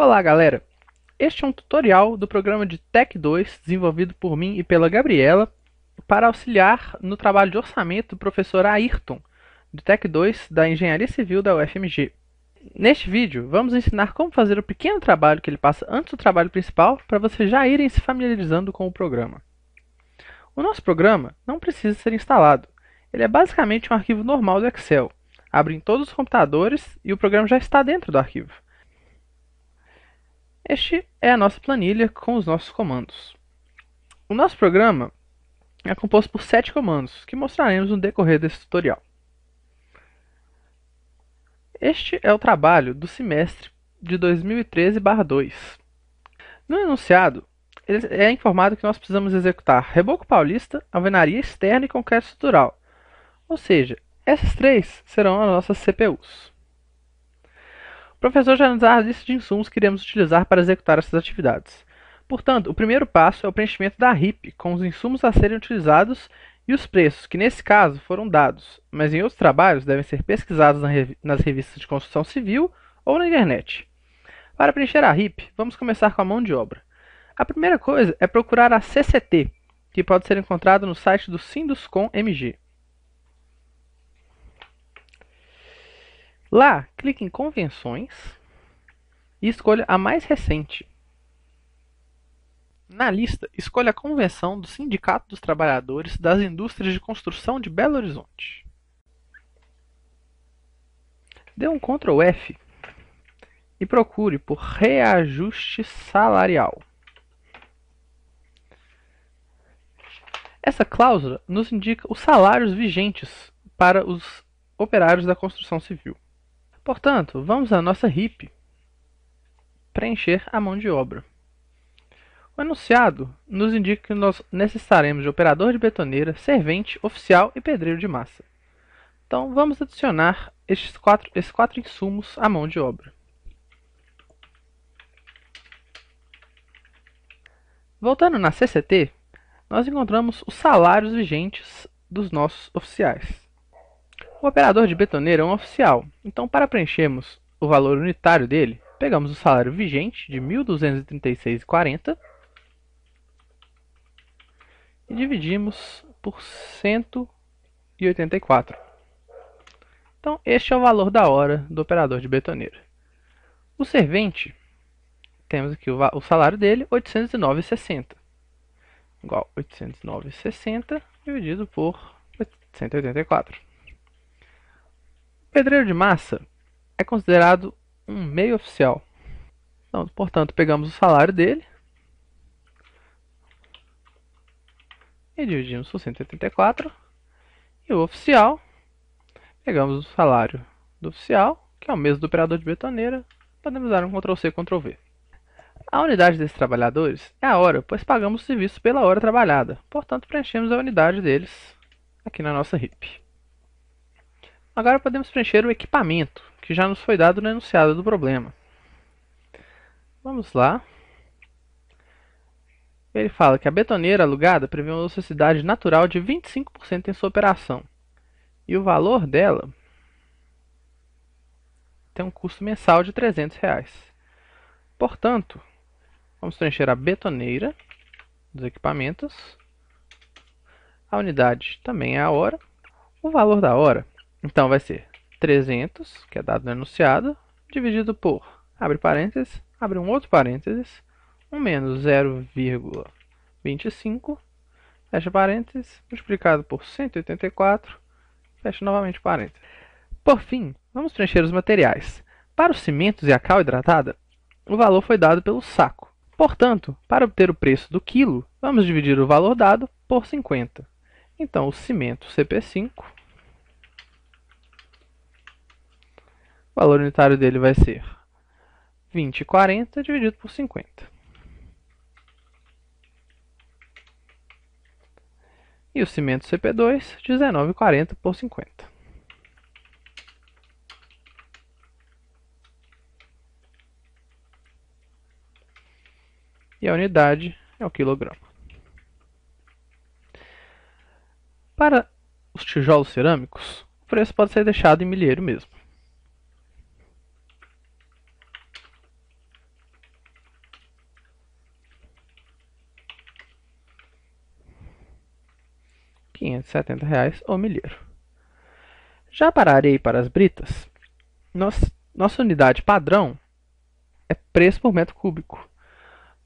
Olá, galera! Este é um tutorial do programa de Tec 2 desenvolvido por mim e pela Gabriela para auxiliar no trabalho de orçamento do professor Ayrton, do Tec 2 da Engenharia Civil da UFMG. Neste vídeo, vamos ensinar como fazer o pequeno trabalho que ele passa antes do trabalho principal para vocês já irem se familiarizando com o programa. O nosso programa não precisa ser instalado. Ele é basicamente um arquivo normal do Excel. Abre em todos os computadores e o programa já está dentro do arquivo. Este é a nossa planilha com os nossos comandos. O nosso programa é composto por 7 comandos, que mostraremos no decorrer desse tutorial. Este é o trabalho do semestre de 2013/2. No enunciado, ele é informado que nós precisamos executar reboco paulista, alvenaria externa e concreto estrutural. Ou seja, essas três serão as nossas CPUs. O professor já nos dá a lista de insumos que iremos utilizar para executar essas atividades. Portanto, o primeiro passo é o preenchimento da RIP, com os insumos a serem utilizados e os preços, que nesse caso foram dados, mas em outros trabalhos devem ser pesquisados nas revistas de construção civil ou na internet. Para preencher a RIP, vamos começar com a mão de obra. A primeira coisa é procurar a CCT, que pode ser encontrada no site do Sinduscom MG. Lá, clique em Convenções e escolha a mais recente. Na lista, escolha a convenção do Sindicato dos Trabalhadores das Indústrias de Construção de Belo Horizonte. Dê um Ctrl F e procure por reajuste salarial. Essa cláusula nos indica os salários vigentes para os operários da construção civil. Portanto, vamos à nossa RIP preencher a mão de obra. O enunciado nos indica que nós necessitaremos de operador de betoneira, servente, oficial e pedreiro de massa. Então, vamos adicionar esses quatro insumos à mão de obra. Voltando na CCT, nós encontramos os salários vigentes dos nossos oficiais. O operador de betoneira é um oficial, então para preenchermos o valor unitário dele, pegamos o salário vigente de R$ 1.236,40 e dividimos por 184. Então, este é o valor da hora do operador de betoneira. O servente, temos aqui o salário dele, R$ 809,60. Igual 809,60 dividido por 184. O pedreiro de massa é considerado um meio oficial. Então, portanto, pegamos o salário dele e dividimos por 184. E o oficial, pegamos o salário do oficial, que é o mesmo do operador de betoneira. Podemos dar um Ctrl+C, Ctrl+V. A unidade desses trabalhadores é a hora, pois pagamos o serviço pela hora trabalhada. Portanto, preenchemos a unidade deles aqui na nossa RIP. Agora podemos preencher o equipamento, que já nos foi dado no enunciado do problema. Vamos lá. Ele fala que a betoneira alugada prevê uma ociosidade natural de 25% em sua operação. E o valor dela tem um custo mensal de R$ 300. Portanto, vamos preencher a betoneira dos equipamentos. A unidade também é a hora. O valor da hora, então, vai ser 300, que é dado no enunciado, dividido por, abre parênteses, abre um outro parênteses, 1 menos 0,25, fecha parênteses, multiplicado por 184, fecha novamente parênteses. Por fim, vamos preencher os materiais. Para os cimentos e a cal hidratada, o valor foi dado pelo saco. Portanto, para obter o preço do quilo, vamos dividir o valor dado por 50. Então, o cimento CP5, o valor unitário dele vai ser 20,40 dividido por 50. E o cimento CP2, 19,40 por 50. E a unidade é o quilograma. Para os tijolos cerâmicos, o preço pode ser deixado em milheiro mesmo. R$ 570 o milheiro. Já para a areia e para as britas, nossa unidade padrão é preço por metro cúbico.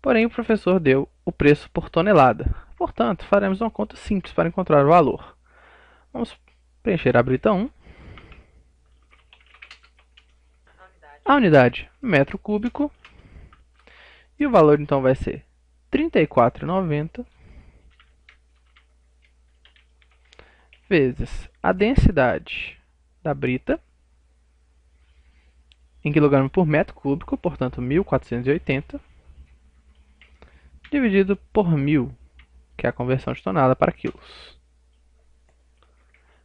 Porém, o professor deu o preço por tonelada. Portanto, faremos uma conta simples para encontrar o valor. Vamos preencher a brita 1. A unidade metro cúbico. E o valor então vai ser R$ 34,90 vezes a densidade da brita em quilograma por metro cúbico, portanto 1.480, dividido por 1.000, que é a conversão de tonelada para quilos.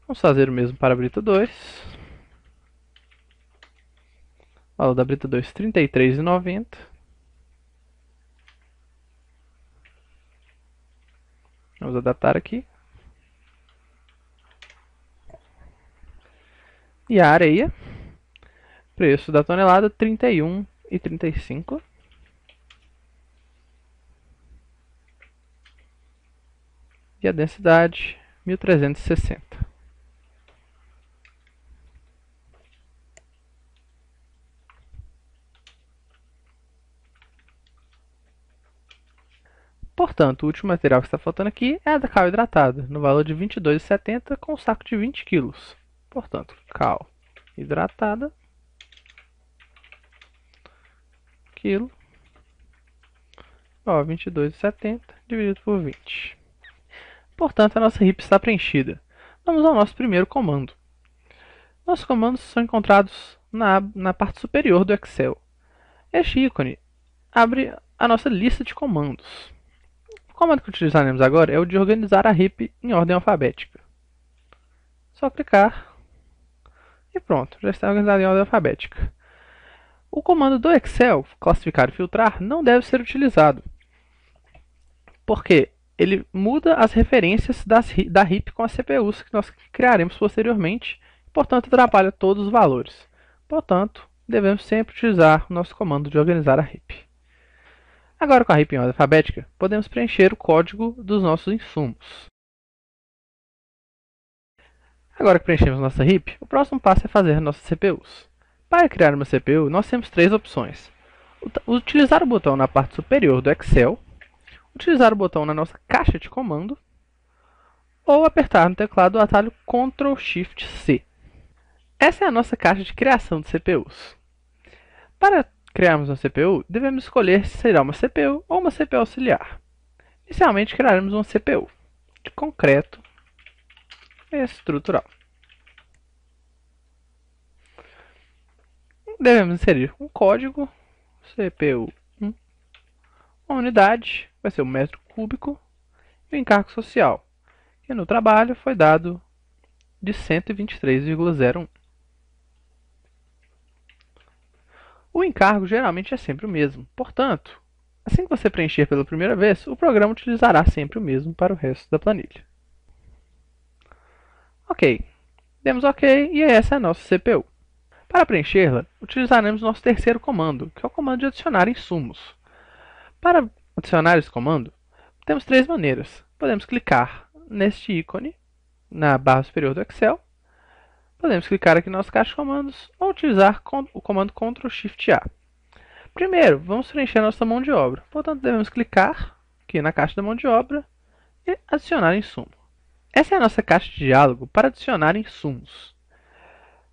Vamos fazer o mesmo para a brita 2. O valor da brita 2, R$ 33,90. Vamos adaptar aqui. E a areia, preço da tonelada, R$ 31,35. E a densidade, 1.360. Portanto, o último material que está faltando aqui é a da cal hidratada, no valor de R$ 22,70 com um saco de 20 kg. Portanto, cal hidratada, quilo, igual a 22,70 dividido por 20. Portanto, a nossa RIP está preenchida. Vamos ao nosso primeiro comando. Nossos comandos são encontrados na parte superior do Excel. Este ícone abre a nossa lista de comandos. O comando que utilizaremos agora é o de organizar a RIP em ordem alfabética. Só clicar e pronto, já está organizado em ordem alfabética. O comando do Excel, classificar e filtrar, não deve ser utilizado, porque ele muda as referências da RIP com as CPUs que nós criaremos posteriormente, e, portanto, atrapalha todos os valores. Portanto, devemos sempre utilizar o nosso comando de organizar a RIP. Agora, com a RIP em ordem alfabética, podemos preencher o código dos nossos insumos. Agora que preenchemos nossa RIP, o próximo passo é fazer nossas CPUs. Para criar uma CPU, nós temos três opções. Utilizar o botão na parte superior do Excel, utilizar o botão na nossa caixa de comando, ou apertar no teclado o atalho Ctrl+Shift+C. Essa é a nossa caixa de criação de CPUs. Para criarmos uma CPU, devemos escolher se será uma CPU ou uma CPU auxiliar. Inicialmente, criaremos uma CPU de concreto estrutural. Devemos inserir um código CPU1, uma unidade, vai ser o metro cúbico, e o encargo social, que no trabalho foi dado de 123,01. O encargo geralmente é sempre o mesmo, portanto, assim que você preencher pela primeira vez, o programa utilizará sempre o mesmo para o resto da planilha. Ok, demos ok e essa é a nossa CPU. Para preenchê-la, utilizaremos nosso terceiro comando, que é o comando de adicionar insumos. Para adicionar esse comando, temos três maneiras. Podemos clicar neste ícone na barra superior do Excel, podemos clicar aqui na nossa caixa de comandos ou utilizar o comando Ctrl+Shift+A. Primeiro, vamos preencher a nossa mão de obra. Portanto, devemos clicar aqui na caixa da mão de obra e adicionar insumo. Essa é a nossa caixa de diálogo para adicionar insumos.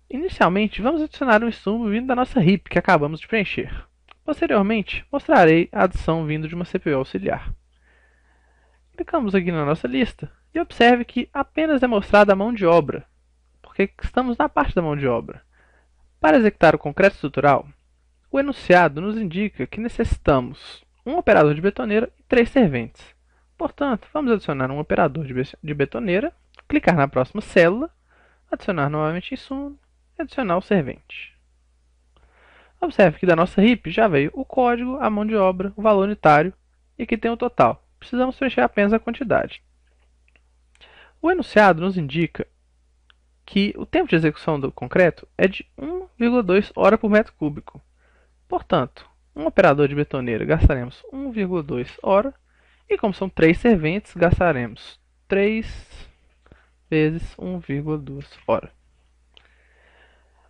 Inicialmente, vamos adicionar um insumo vindo da nossa RIP que acabamos de preencher. Posteriormente, mostrarei a adição vindo de uma CPU auxiliar. Clicamos aqui na nossa lista e observe que apenas é mostrada a mão de obra, porque estamos na parte da mão de obra. Para executar o concreto estrutural, o enunciado nos indica que necessitamos um operador de betoneira e 3 serventes. Portanto, vamos adicionar um operador de betoneira, clicar na próxima célula, adicionar novamente insumo e adicionar o servente. Observe que da nossa RIP já veio o código, a mão de obra, o valor unitário e aqui tem o total. Precisamos preencher apenas a quantidade. O enunciado nos indica que o tempo de execução do concreto é de 1,2 hora por metro cúbico. Portanto, um operador de betoneira gastaremos 1,2 hora e como são 3 serventes, gastaremos 3 vezes 1,2 hora.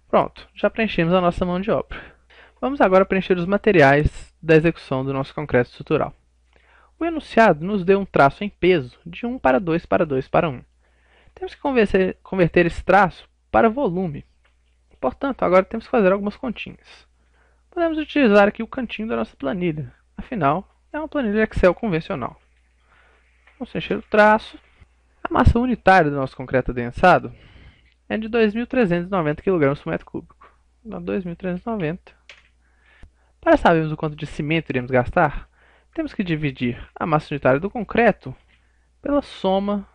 Pronto, já preenchemos a nossa mão de obra. Vamos agora preencher os materiais da execução do nosso concreto estrutural. O enunciado nos deu um traço em peso de 1 para 2 para 2 para 1. Temos que converter esse traço para volume. Portanto, agora temos que fazer algumas continhas. Podemos utilizar aqui o cantinho da nossa planilha. Afinal, é uma planilha Excel convencional. Vamos encher o traço. A massa unitária do nosso concreto adensado é de 2.390 kg por metro cúbico. Então, 2.390. Para sabermos o quanto de cimento iremos gastar, temos que dividir a massa unitária do concreto pela soma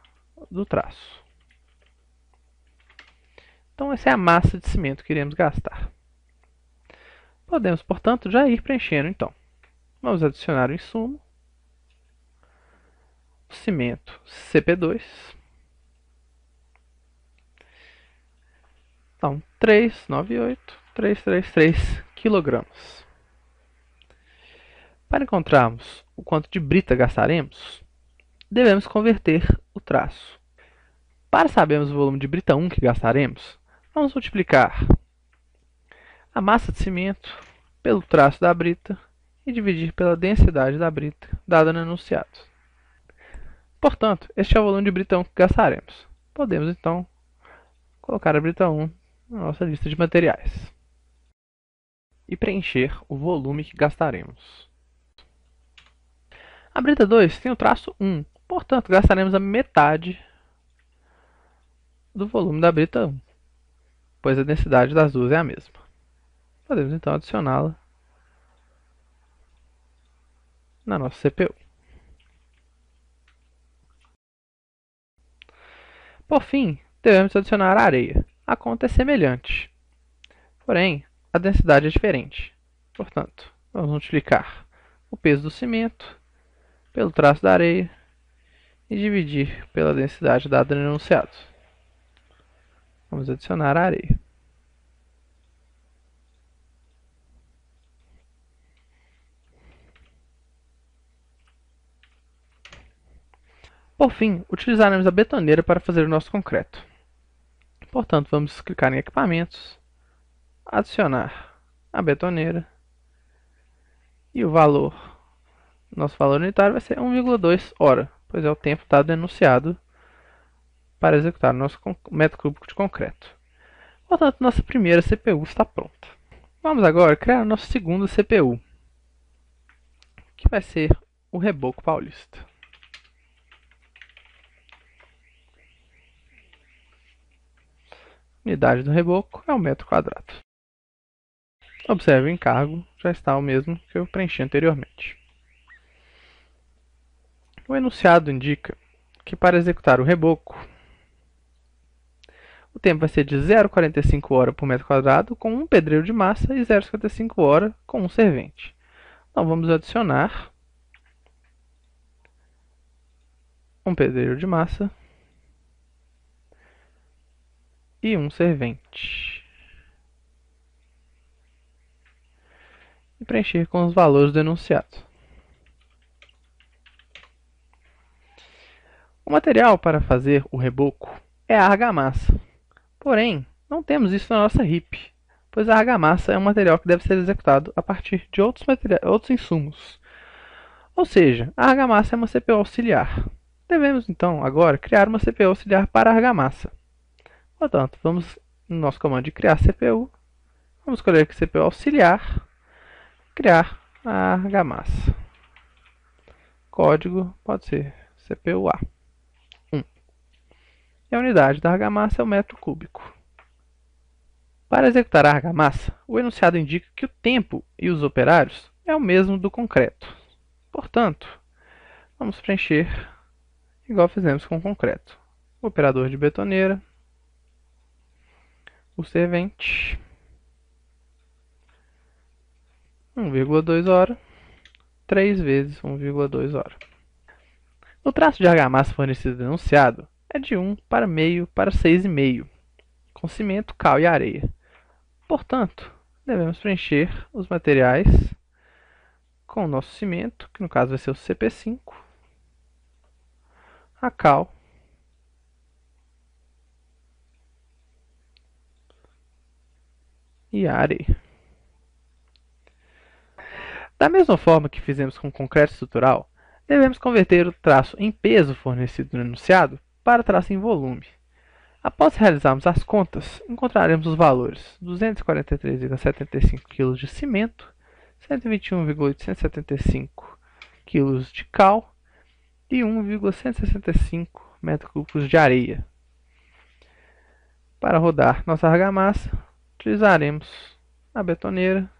do traço. Então, essa é a massa de cimento que iremos gastar. Podemos, portanto, já ir preenchendo, então. Vamos adicionar o insumo. Cimento CP2. Então, 398,333 kg. Para encontrarmos o quanto de brita gastaremos, devemos converter o traço. Para sabermos o volume de brita 1 que gastaremos, vamos multiplicar a massa de cimento pelo traço da brita e dividir pela densidade da brita dada no enunciado. Portanto, este é o volume de brita 1 que gastaremos. Podemos, então, colocar a brita 1 na nossa lista de materiais e preencher o volume que gastaremos. A brita 2 tem o traço 1, portanto, gastaremos a metade do volume da brita 1, pois a densidade das duas é a mesma. Podemos, então, adicioná-la na nossa CPU. Por fim, devemos adicionar a areia. A conta é semelhante, porém, a densidade é diferente. Portanto, vamos multiplicar o peso do cimento pelo traço da areia e dividir pela densidade dada no enunciado. Vamos adicionar a areia. Por fim, utilizaremos a betoneira para fazer o nosso concreto. Portanto, vamos clicar em Equipamentos, adicionar a betoneira e o valor, nosso valor unitário vai ser 1,2 hora, pois é o tempo dado enunciado para executar o nosso metro cúbico de concreto. Portanto, nossa primeira CPU está pronta. Vamos agora criar a nossa segunda CPU, que vai ser o Reboco Paulista. Unidade do reboco é o metro quadrado. Observe o encargo, já está o mesmo que eu preenchi anteriormente. O enunciado indica que para executar o reboco, o tempo vai ser de 0,45 hora por metro quadrado com um pedreiro de massa e 0,55 hora com um servente. Então vamos adicionar um pedreiro de massa e um servente. E preencher com os valores do enunciado. O material para fazer o reboco é a argamassa. Porém, não temos isso na nossa RIP, pois a argamassa é um material que deve ser executado a partir de outros insumos. Ou seja, a argamassa é uma CPU auxiliar. Devemos, então, agora criar uma CPU auxiliar para a argamassa. Portanto, vamos no nosso comando de criar CPU, vamos escolher aqui CPU auxiliar, criar a argamassa. Código pode ser CPU-A1. E a unidade da argamassa é o metro cúbico. Para executar a argamassa, o enunciado indica que o tempo e os operários é o mesmo do concreto. Portanto, vamos preencher igual fizemos com o concreto. O operador de betoneira, o servente, 1,2 hora, 3 vezes 1,2 hora. O traço de argamassa fornecido no enunciado é de 1 para meio para 6,5, com cimento, cal e areia. Portanto, devemos preencher os materiais com o nosso cimento, que no caso vai ser o CP5, a cal e Array. Da mesma forma que fizemos com o concreto estrutural, devemos converter o traço em peso fornecido no enunciado para traço em volume. Após realizarmos as contas, encontraremos os valores: 243,75 kg de cimento, 121,875 kg de cal e 1,165 m3 de areia. Para rodar nossa argamassa, utilizaremos a betoneira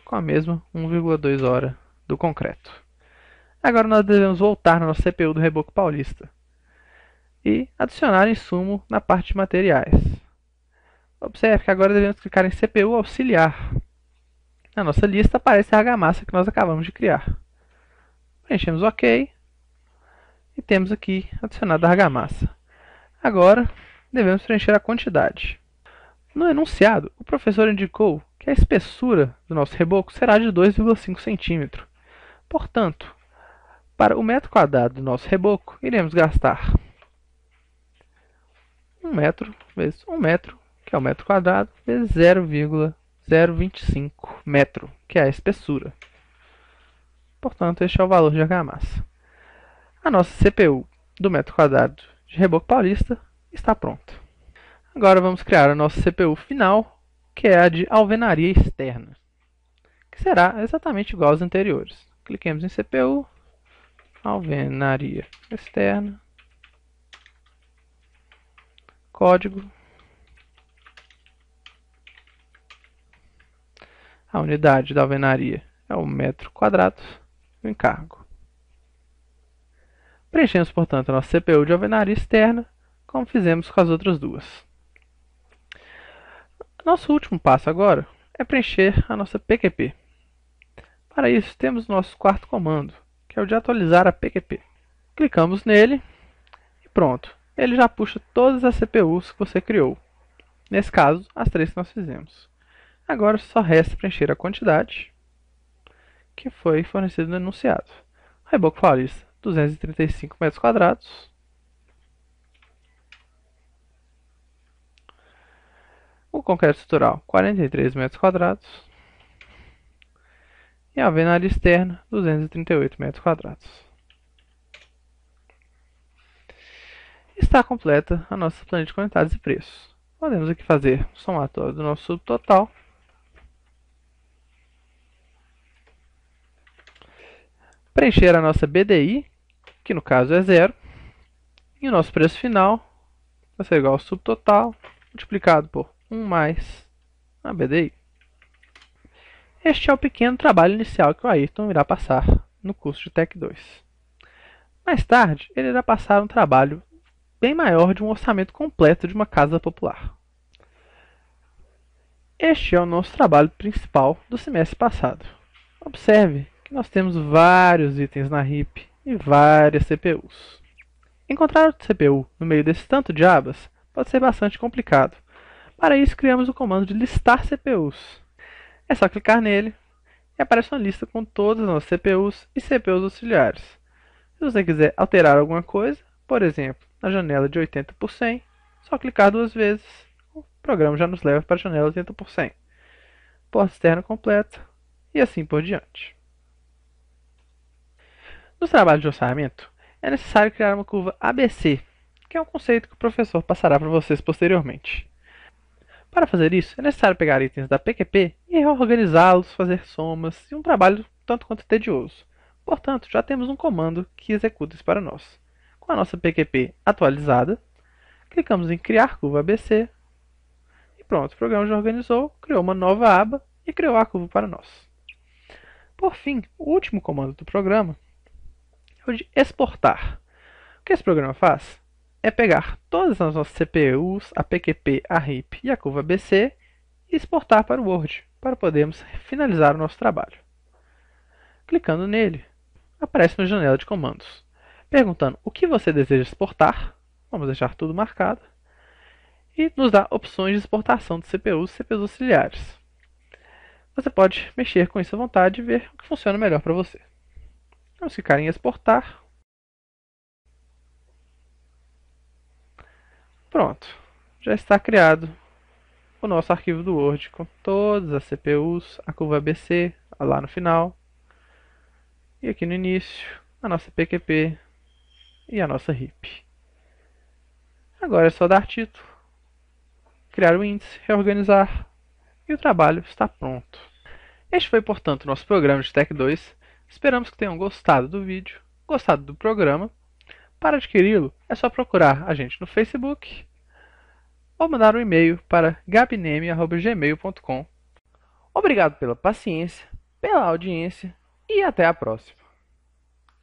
com a mesma 1,2 hora do concreto. Agora nós devemos voltar na nossa CPU do Reboco Paulista e adicionar insumo na parte de materiais. Observe que agora devemos clicar em CPU auxiliar. Na nossa lista aparece a argamassa que nós acabamos de criar. Preenchemos OK e temos aqui adicionado a argamassa. Agora devemos preencher a quantidade. No enunciado, o professor indicou que a espessura do nosso reboco será de 2,5 cm. Portanto, para o metro quadrado do nosso reboco, iremos gastar 1 metro vezes 1 metro, que é o metro quadrado, vezes 0,025 metro, que é a espessura. Portanto, este é o valor de argamassa. A nossa CPU do metro quadrado de Reboco Paulista está pronta. Agora vamos criar a nossa CPU final, que é a de alvenaria externa, que será exatamente igual às anteriores. Cliquemos em CPU, alvenaria externa, código, a unidade da alvenaria é o metro quadrado, o encargo. Preenchemos, portanto, a nossa CPU de alvenaria externa, como fizemos com as outras duas. Nosso último passo agora é preencher a nossa PQP. Para isso, temos o nosso quarto comando, que é o de atualizar a PQP. Clicamos nele e pronto. Ele já puxa todas as CPUs que você criou. Nesse caso, as 3 que nós fizemos. Agora só resta preencher a quantidade que foi fornecida no enunciado. Reboco Paulista, 235 metros quadrados. O concreto estrutural, 43 metros quadrados. E a alvenaria externa, 238 metros quadrados. Está completa a nossa planilha de quantidades e preços. Podemos aqui fazer o somatório do nosso subtotal. Preencher a nossa BDI, que no caso é 0. E o nosso preço final vai ser igual ao subtotal multiplicado por 1 mais a BDI. Este é o pequeno trabalho inicial que o Ayrton irá passar no curso de Tec 2. Mais tarde, ele irá passar um trabalho bem maior de um orçamento completo de uma casa popular. Este é o nosso trabalho principal do semestre passado. Observe que nós temos vários itens na RIP e várias CPUs. Encontrar outra CPU no meio desse tanto de abas pode ser bastante complicado. Para isso, criamos o comando de listar CPUs. É só clicar nele e aparece uma lista com todas as nossas CPUs e CPUs auxiliares. Se você quiser alterar alguma coisa, por exemplo, na janela de 80 por 100, só clicar 2 vezes, o programa já nos leva para a janela 80 por 100. Porta externa completa e assim por diante. Nos trabalhos de orçamento, é necessário criar uma curva ABC, que é um conceito que o professor passará para vocês posteriormente. Para fazer isso, é necessário pegar itens da PQP e reorganizá-los, fazer somas e um trabalho tanto quanto tedioso. Portanto, já temos um comando que executa isso para nós. Com a nossa PQP atualizada, clicamos em Criar Curva ABC e pronto, o programa já organizou, criou uma nova aba e criou a curva para nós. Por fim, o último comando do programa é o de exportar. O que esse programa faz é pegar todas as nossas CPUs, a PQP, a RIP e a curva ABC e exportar para o Word, para podermos finalizar o nosso trabalho. Clicando nele, aparece uma janela de comandos, perguntando o que você deseja exportar, vamos deixar tudo marcado, e nos dá opções de exportação de CPUs e CPUs auxiliares. Você pode mexer com isso à vontade e ver o que funciona melhor para você. Vamos clicar em exportar. Pronto, já está criado o nosso arquivo do Word com todas as CPUs, a curva ABC lá no final, e aqui no início, a nossa PQP e a nossa RIP. Agora é só dar título, criar o índice, reorganizar, e o trabalho está pronto. Este foi, portanto, o nosso programa de Tech 2. Esperamos que tenham gostado do vídeo, gostado do programa. Para adquiri-lo, é só procurar a gente no Facebook ou mandar um e-mail para gabineme@gmail.com. Obrigado pela paciência, pela audiência e até a próxima.